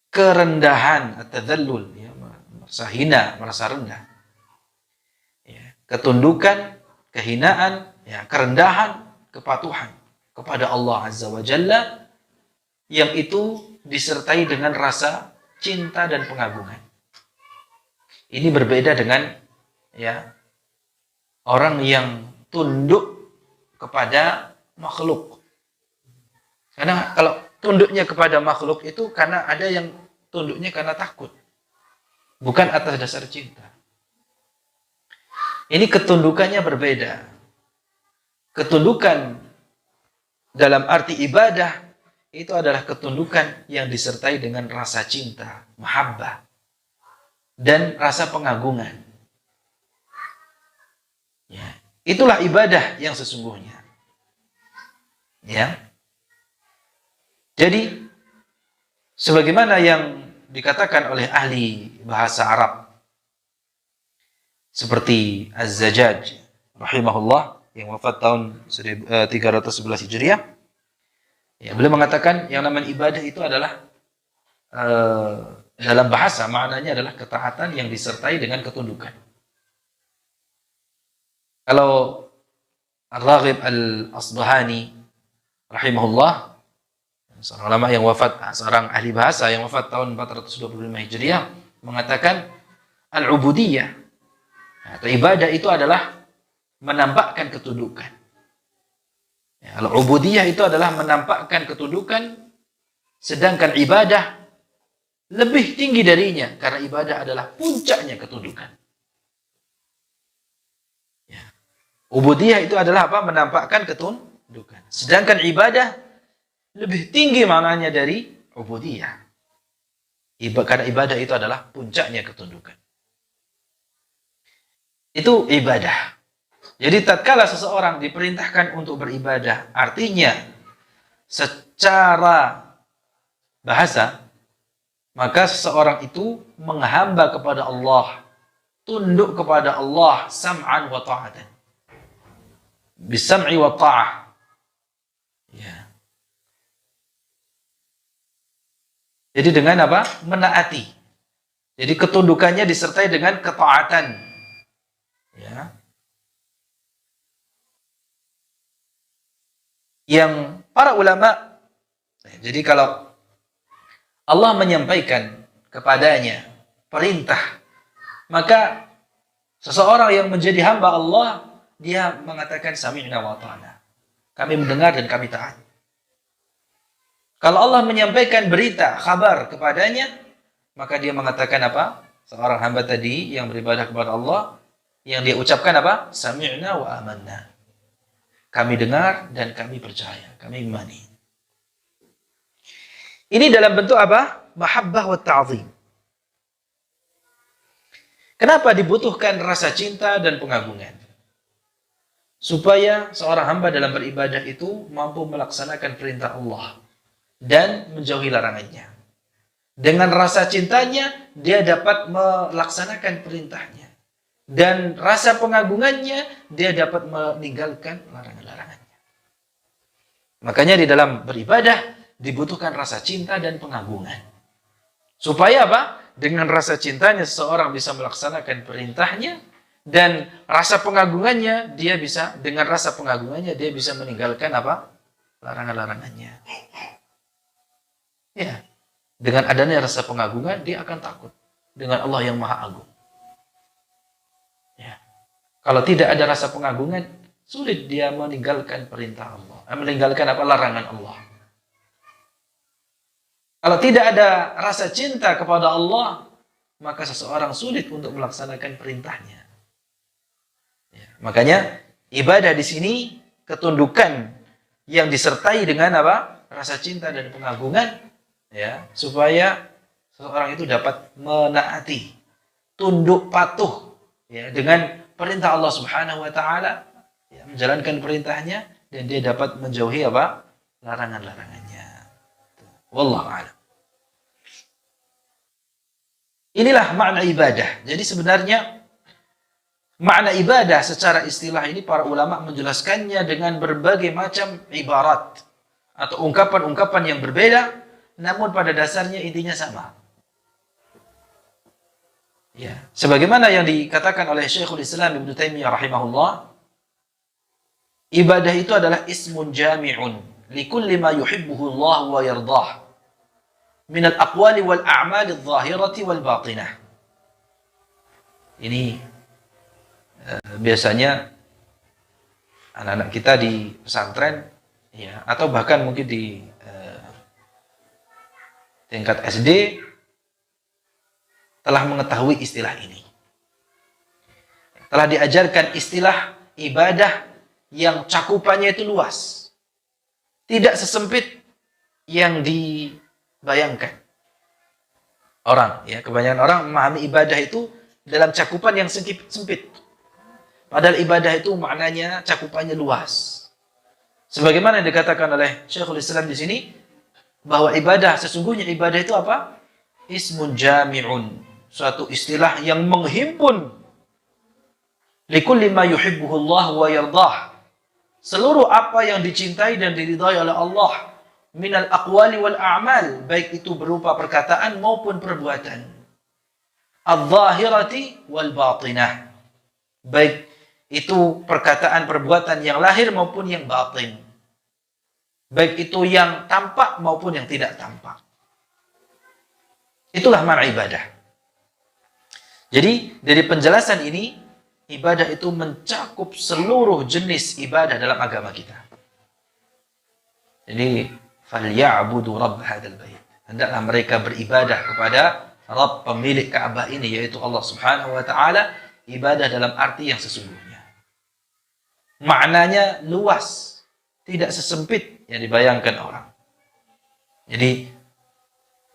kerendahan, at-tadhallul ya, merasa hina, merasa rendah. Ya, ketundukan, kehinaan, ya, kerendahan, kepatuhan kepada Allah Azza wa Jalla yang itu disertai dengan rasa cinta dan pengagungan. Ini berbeda dengan ya orang yang tunduk kepada makhluk. Karena kalau tunduknya kepada makhluk itu karena ada yang tunduknya karena takut, bukan atas dasar cinta. Ini ketundukannya berbeda. Ketundukan dalam arti ibadah itu adalah ketundukan yang disertai dengan rasa cinta, mahabbah, dan rasa pengagungan. Ya, itulah ibadah yang sesungguhnya. Ya. Jadi, sebagaimana yang dikatakan oleh ahli bahasa Arab, seperti Az-Zajjaj, rahimahullah, yang wafat tahun 311 Hijriah, ya, beliau mengatakan yang namanya ibadah itu adalah dalam bahasa maknanya adalah ketaatan yang disertai dengan ketundukan. Kalau Ar-Raghib Al-Asbahani rahimahullah, seorang ulama yang wafat, seorang ahli bahasa yang wafat tahun 425 Hijriah, mengatakan al-ubudiyah atau ibadah itu adalah menampakkan ketundukan. Ya, al-ubudiyah itu adalah menampakkan ketundukan, sedangkan ibadah lebih tinggi darinya karena ibadah adalah puncaknya ketundukan. Ubudiyah itu adalah apa? Menampakkan ketundukan. Sedangkan ibadah lebih tinggi maknanya dari ubudiyah. Karena ibadah itu adalah puncaknya ketundukan. Itu ibadah. Jadi tatkala seseorang diperintahkan untuk beribadah, artinya secara bahasa, maka seseorang itu menghamba kepada Allah, tunduk kepada Allah sam'an wa ta'atan. Bisam'i wa ta'ah. Ya. Jadi dengan apa? Menaati. Jadi ketundukannya disertai dengan ketaatan. Ya. Yang para ulama, jadi kalau Allah menyampaikan kepadanya perintah, maka seseorang yang menjadi hamba Allah, dia mengatakan sami'na wa ta'ana. Kami mendengar dan kami taat. Kalau Allah menyampaikan berita, kabar kepadanya, maka dia mengatakan apa? Seorang hamba tadi yang beribadah kepada Allah, yang dia ucapkan apa? Sami'na wa amanna. Kami dengar dan kami percaya, kami imani. Ini dalam bentuk apa? Mahabbah wa ta'zim. Kenapa dibutuhkan rasa cinta dan pengagungan? Supaya seorang hamba dalam beribadah itu mampu melaksanakan perintah Allah dan menjauhi larangannya. Dengan rasa cintanya, dia dapat melaksanakan perintahnya. Dan rasa pengagungannya, dia dapat meninggalkan larangan-larangannya. Makanya di dalam beribadah, dibutuhkan rasa cinta dan pengagungan. Supaya apa? Dengan rasa cintanya seseorang bisa melaksanakan perintahnya, dan rasa pengagungannya dengan rasa pengagungannya dia bisa meninggalkan apa? Larangan-larangannya. Ya. Dengan adanya rasa pengagungan dia akan takut dengan Allah yang Maha Agung. Ya. Kalau tidak ada rasa pengagungan, sulit dia meninggalkan perintah Allah, meninggalkan apa? Larangan Allah. Kalau tidak ada rasa cinta kepada Allah, maka seseorang sulit untuk melaksanakan perintahnya. Ya, makanya ibadah di sini ketundukan yang disertai dengan apa? Rasa cinta dan pengagungan, ya, supaya seseorang itu dapat menaati, tunduk patuh, ya, dengan perintah Allah Subhanahu wa taala, ya, menjalankan perintahnya, dan dia dapat menjauhi apa? Larangan-larangannya. Wallahu a'lam. Inilah makna ibadah. Jadi sebenarnya makna ibadah secara istilah ini para ulama menjelaskannya dengan berbagai macam ibarat atau ungkapan-ungkapan yang berbeda, namun pada dasarnya intinya sama. Ya, sebagaimana yang dikatakan oleh Syekhul Islam Ibnu Taimiyah rahimahullah, ibadah itu adalah ismun jami'un likulli ma yuhibbuhu Allah wa yardah min al-aqwali wal a'mali adh-dhahirati wal batinah. Ini biasanya anak-anak kita di pesantren, ya, atau bahkan mungkin di tingkat SD telah mengetahui istilah ini. Telah diajarkan istilah ibadah yang cakupannya itu luas. Tidak sesempit yang dibayangkan orang, ya. Kebanyakan orang memahami ibadah itu dalam cakupan yang sempit. Padahal ibadah itu maknanya cakupannya luas. Sebagaimana yang dikatakan oleh Syekhul Islam di sini, bahwa sesungguhnya ibadah itu apa? Ismun jami'un, suatu istilah yang menghimpun likulli ma yuhibbuhu Allah wa yardah, seluruh apa yang dicintai dan diridhai oleh Allah, minal aqwali wal a'mal, baik itu berupa perkataan maupun perbuatan, adh-dhahirati wal batinah, baik itu perkataan perbuatan yang lahir maupun yang batin, baik itu yang tampak maupun yang tidak tampak. Itulah makna ibadah. Jadi dari penjelasan ini, ibadah itu mencakup seluruh jenis ibadah dalam agama kita. Jadi falyabudu rabb hadzal bait, hendaklah mereka beribadah kepada Rabb pemilik Ka'bah ini, yaitu Allah Subhanahu wa taala, ibadah dalam arti yang sesungguhnya. Maknanya luas, tidak sesempit yang dibayangkan orang. Jadi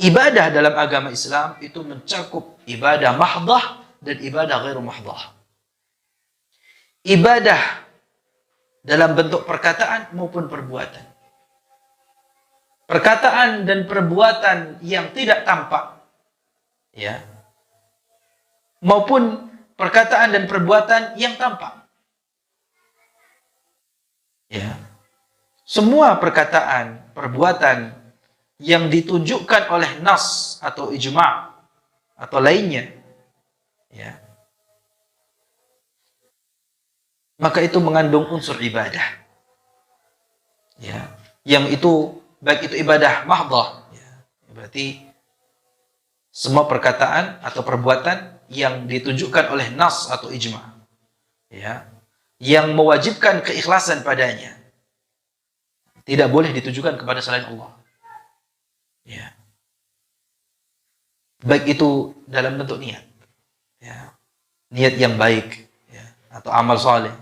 ibadah dalam agama Islam itu mencakup ibadah mahdah dan ibadah ghairu mahdah. Ibadah dalam bentuk perkataan maupun perbuatan. Perkataan dan perbuatan yang tidak tampak, ya, maupun perkataan dan perbuatan yang tampak. Ya. Semua perkataan, perbuatan yang ditunjukkan oleh nas atau ijma' atau lainnya, ya, maka itu mengandung unsur ibadah, ya, yang itu baik itu ibadah mahdah, ya, berarti semua perkataan atau perbuatan yang ditunjukkan oleh nas atau ijma', ya, yang mewajibkan keikhlasan padanya, tidak boleh ditujukan kepada selain Allah, ya, baik itu dalam bentuk niat, ya, niat yang baik, ya, atau amal soleh,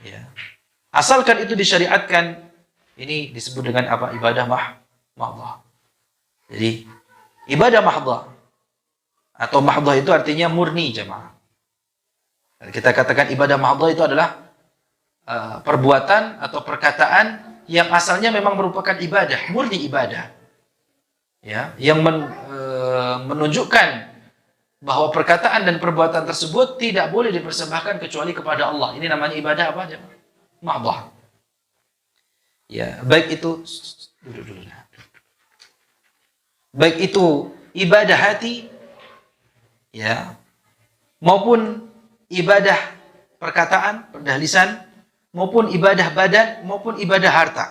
ya, asalkan itu disyariatkan, ini disebut dengan apa? Ibadah mahdah. Jadi ibadah mahdah atau mahdah itu artinya murni, jemaah. Kita katakan ibadah mahdah itu adalah perbuatan atau perkataan yang asalnya memang merupakan ibadah, murni ibadah, ya, yang menunjukkan bahwa perkataan dan perbuatan tersebut tidak boleh dipersembahkan kecuali kepada Allah. Ini namanya ibadah apa? Mahdah. Ya, baik itu ibadah hati, ya, maupun ibadah perkataan, ibadah lisan, maupun ibadah badan, maupun ibadah harta.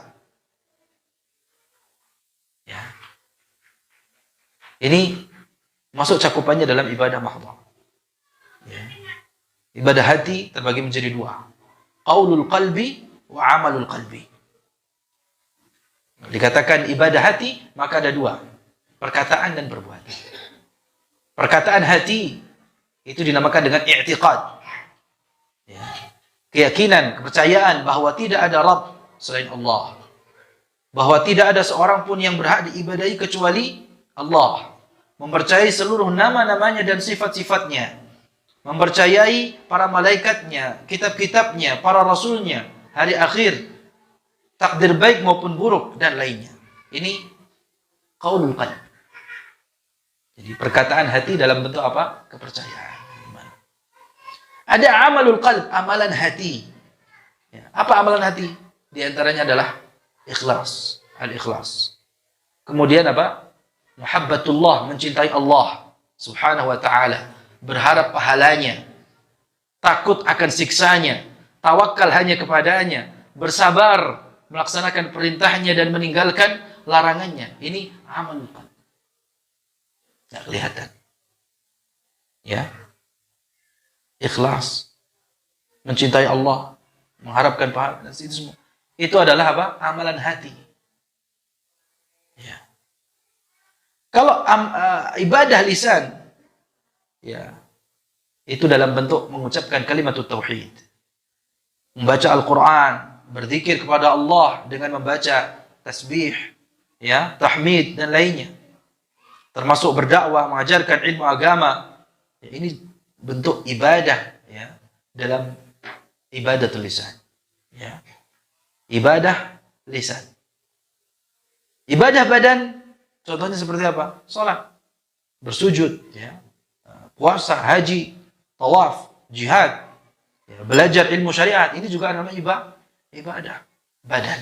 Ya. Ini masuk cakupannya dalam ibadah mahdhah. Ya. Ibadah hati terbagi menjadi dua. Qaulul qalbi wa amalul qalbi. Dikatakan ibadah hati, maka ada dua. Perkataan dan perbuatan. Perkataan hati itu dinamakan dengan i'tiqad. Ya. Keyakinan, kepercayaan bahwa tidak ada Rabb selain Allah. Bahwa tidak ada seorang pun yang berhak diibadahi kecuali Allah. Mempercayai seluruh nama-namanya dan sifat-sifatnya. Mempercayai para malaikatnya, kitab-kitabnya, para rasulnya, hari akhir, takdir baik maupun buruk, dan lainnya. Ini qaulul qalb. Jadi perkataan hati dalam bentuk apa? Kepercayaan. Ada amalul qalb, amalan hati. Ya. Apa amalan hati? Di antaranya adalah ikhlas, al-ikhlas. Kemudian apa? Muhabbatullah, mencintai Allah subhanahu wa ta'ala. Berharap pahalanya. Takut akan siksanya. Tawakal hanya kepadanya. Bersabar, melaksanakan perintahnya dan meninggalkan larangannya. Ini amalul qalb. Tidak kelihatan. Ya. Ikhlas. Mencintai Allah. Mengharapkan pahala. Dan itu semua. Itu adalah apa? Amalan hati. Ya. Kalau ibadah lisan, ya, itu dalam bentuk mengucapkan kalimat tauhid. Membaca Al-Quran. Berzikir kepada Allah dengan membaca tasbih, ya, tahmid, dan lainnya. Termasuk berdakwah, mengajarkan ilmu agama. Ya, ini bentuk ibadah, ya, dalam ibadah lisan. Ya. Ibadah lisan. Ibadah badan, contohnya seperti apa? Salat, bersujud, ya, puasa, haji, tawaf, jihad, ya, belajar ilmu syariat. Ini juga namanya ibadah badan.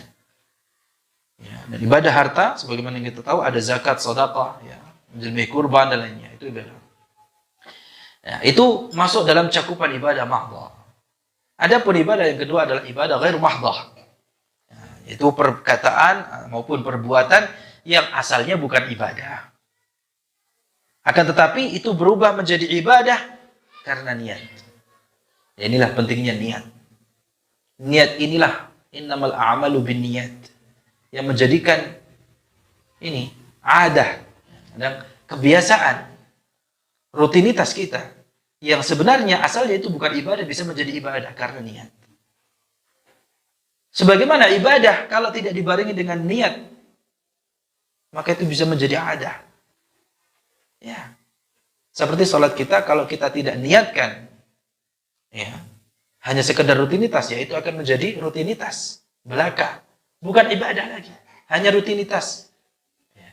Ya, dan ibadah harta, sebagaimana yang kita tahu, ada zakat, sedekah, ya, menjadi kurban dan lainnya. Itu ibadah. Ya, itu masuk dalam cakupan ibadah mahdhah. Adapun ibadah yang kedua adalah ibadah ghairu mahdhah. Ya, itu perkataan maupun perbuatan yang asalnya bukan ibadah. Akan tetapi itu berubah menjadi ibadah karena niat. Ya, inilah pentingnya niat. Niat inilah innamal a'malu binniyat yang menjadikan ini adah dan kebiasaan, rutinitas kita yang sebenarnya asalnya itu bukan ibadah bisa menjadi ibadah karena niat. Sebagaimana ibadah kalau tidak dibarengi dengan niat, maka itu bisa menjadi adah. Ya. Seperti sholat kita kalau kita tidak niatkan, ya, hanya sekedar rutinitas, ya itu akan menjadi rutinitas belaka, bukan ibadah lagi, hanya rutinitas. Ya.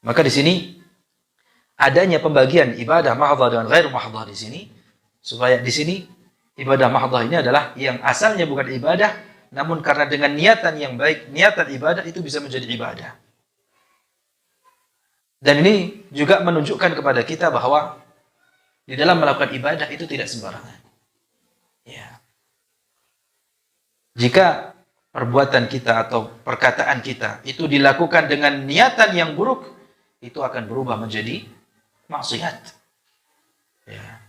Maka di sini adanya pembagian ibadah mahdhah dan ghairu mahdhah di sini, supaya di sini ibadah mahdhah ini adalah yang asalnya bukan ibadah, namun karena dengan niatan yang baik, niatan ibadah itu bisa menjadi ibadah. Dan ini juga menunjukkan kepada kita bahwa di dalam melakukan ibadah itu tidak sembarangan. Ya. Jika perbuatan kita atau perkataan kita itu dilakukan dengan niatan yang buruk, itu akan berubah menjadi maksiat. Ya.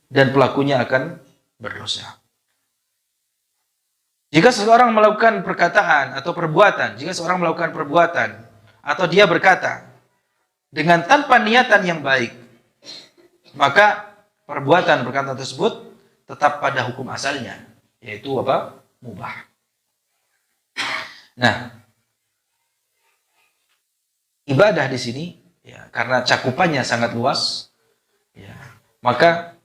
Dan pelakunya akan berdosa. Jika seseorang melakukan perkataan atau perbuatan, jika seorang melakukan perbuatan atau dia berkata dengan tanpa niatan yang baik, maka perkataan tersebut tetap pada hukum asalnya, yaitu apa? Mubah. Nah, ibadah di sini, ya, karena cakupannya sangat luas, ya, maka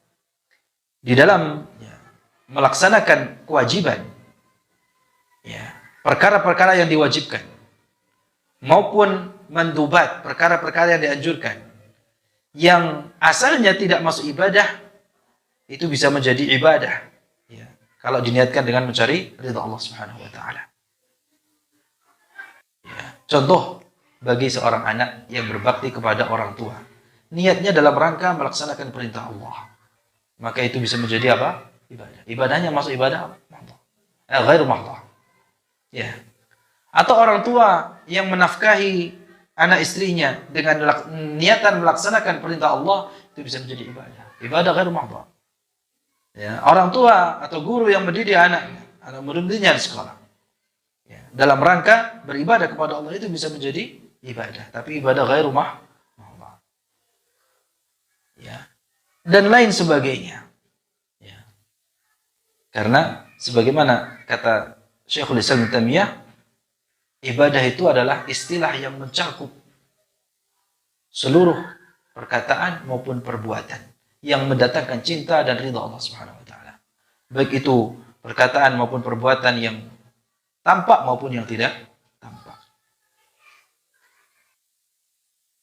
di dalam, ya, melaksanakan kewajiban, ya, perkara-perkara yang diwajibkan, maupun mandubat, perkara-perkara yang dianjurkan, yang asalnya tidak masuk ibadah, itu bisa menjadi ibadah, ya, kalau diniatkan dengan mencari ridha Allah Subhanahu wa taala. Ya, contoh bagi seorang anak yang berbakti kepada orang tua. Niatnya dalam rangka melaksanakan perintah Allah. Maka itu bisa menjadi apa? Ibadah. Ibadahnya masuk ibadah mahdhah. Ghairu mahdhah. Ya. Atau orang tua yang menafkahi anak istrinya dengan niatan melaksanakan perintah Allah, itu bisa menjadi ibadah. Ibadah ghairu mahdhah. Ya, orang tua atau guru yang mendidik anaknya, anak muridnya di sekolah. Ya, dalam rangka beribadah kepada Allah itu bisa menjadi ibadah, tapi ibadah ghairu mahdhah. Ya. Dan lain sebagainya. Ya. Karena sebagaimana kata Syekhul Islam Ibnu Taimiyah, ibadah itu adalah istilah yang mencakup seluruh perkataan maupun perbuatan yang mendatangkan cinta dan ridha Allah Subhanahu wa taala. Baik itu perkataan maupun perbuatan yang tampak maupun yang tidak tampak.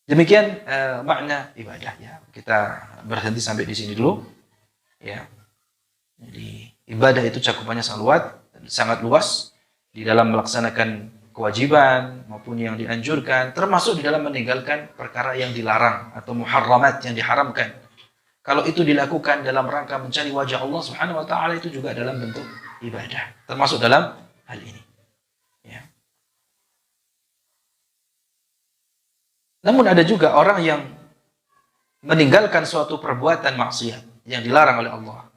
Demikian makna ibadah ya. Kita berhenti sampai di sini dulu. Ya. Jadi ibadah itu cakupannya sangat luas di dalam melaksanakan kewajiban maupun yang dianjurkan, termasuk di dalam meninggalkan perkara yang dilarang atau muharramat yang diharamkan. Kalau itu dilakukan dalam rangka mencari wajah Allah Subhanahu wa taala, itu juga dalam bentuk ibadah, termasuk dalam hal ini. Ya. Namun ada juga orang yang meninggalkan suatu perbuatan maksiat yang dilarang oleh Allah.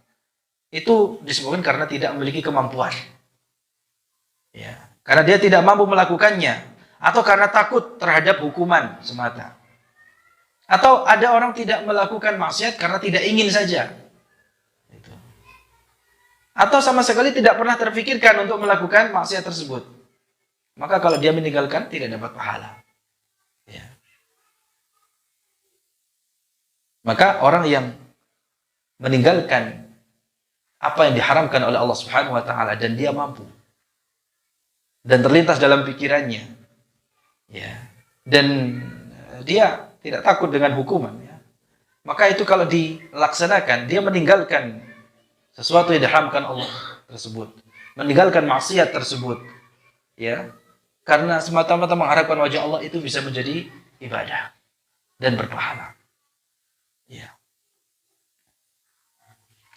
Itu disebabkan karena tidak memiliki kemampuan. Ya, karena dia tidak mampu melakukannya, atau karena takut terhadap hukuman semata. Atau ada orang tidak melakukan maksiat karena tidak ingin saja. Itu. Atau sama sekali tidak pernah terfikirkan untuk melakukan maksiat tersebut. Maka kalau dia meninggalkan tidak dapat pahala. Ya. Maka orang yang meninggalkan apa yang diharamkan oleh Allah Subhanahu wa taala dan dia mampu dan terlintas dalam pikirannya, ya, dan dia tidak takut dengan hukuman, ya, maka itu kalau dilaksanakan, dia meninggalkan sesuatu yang diharamkan Allah tersebut, meninggalkan maksiat tersebut, ya, karena semata-mata mengharapkan wajah Allah, itu bisa menjadi ibadah dan berpahala. Ya.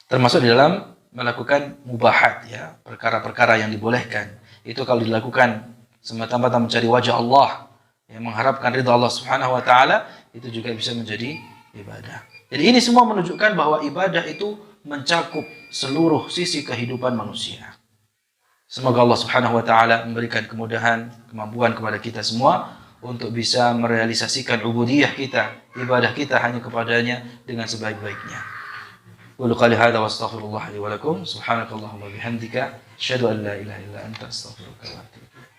Termasuk di dalam melakukan mubahat, ya, perkara-perkara yang dibolehkan. Itu kalau dilakukan semata-mata mencari wajah Allah, yang mengharapkan ridha Allah Subhanahu wa taala, itu juga bisa menjadi ibadah. Jadi ini semua menunjukkan bahwa ibadah itu mencakup seluruh sisi kehidupan manusia. Semoga Allah Subhanahu wa taala memberikan kemudahan, kemampuan kepada kita semua untuk bisa merealisasikan ubudiyah kita, ibadah kita hanya kepadanya dengan sebaik-baiknya. Qulu qali hadza wa astaghfirullah li wa lakum. Subhanakallahumma bihamdika asyhadu an la ilaha illa anta astaghfiruka wa atubu ilaik.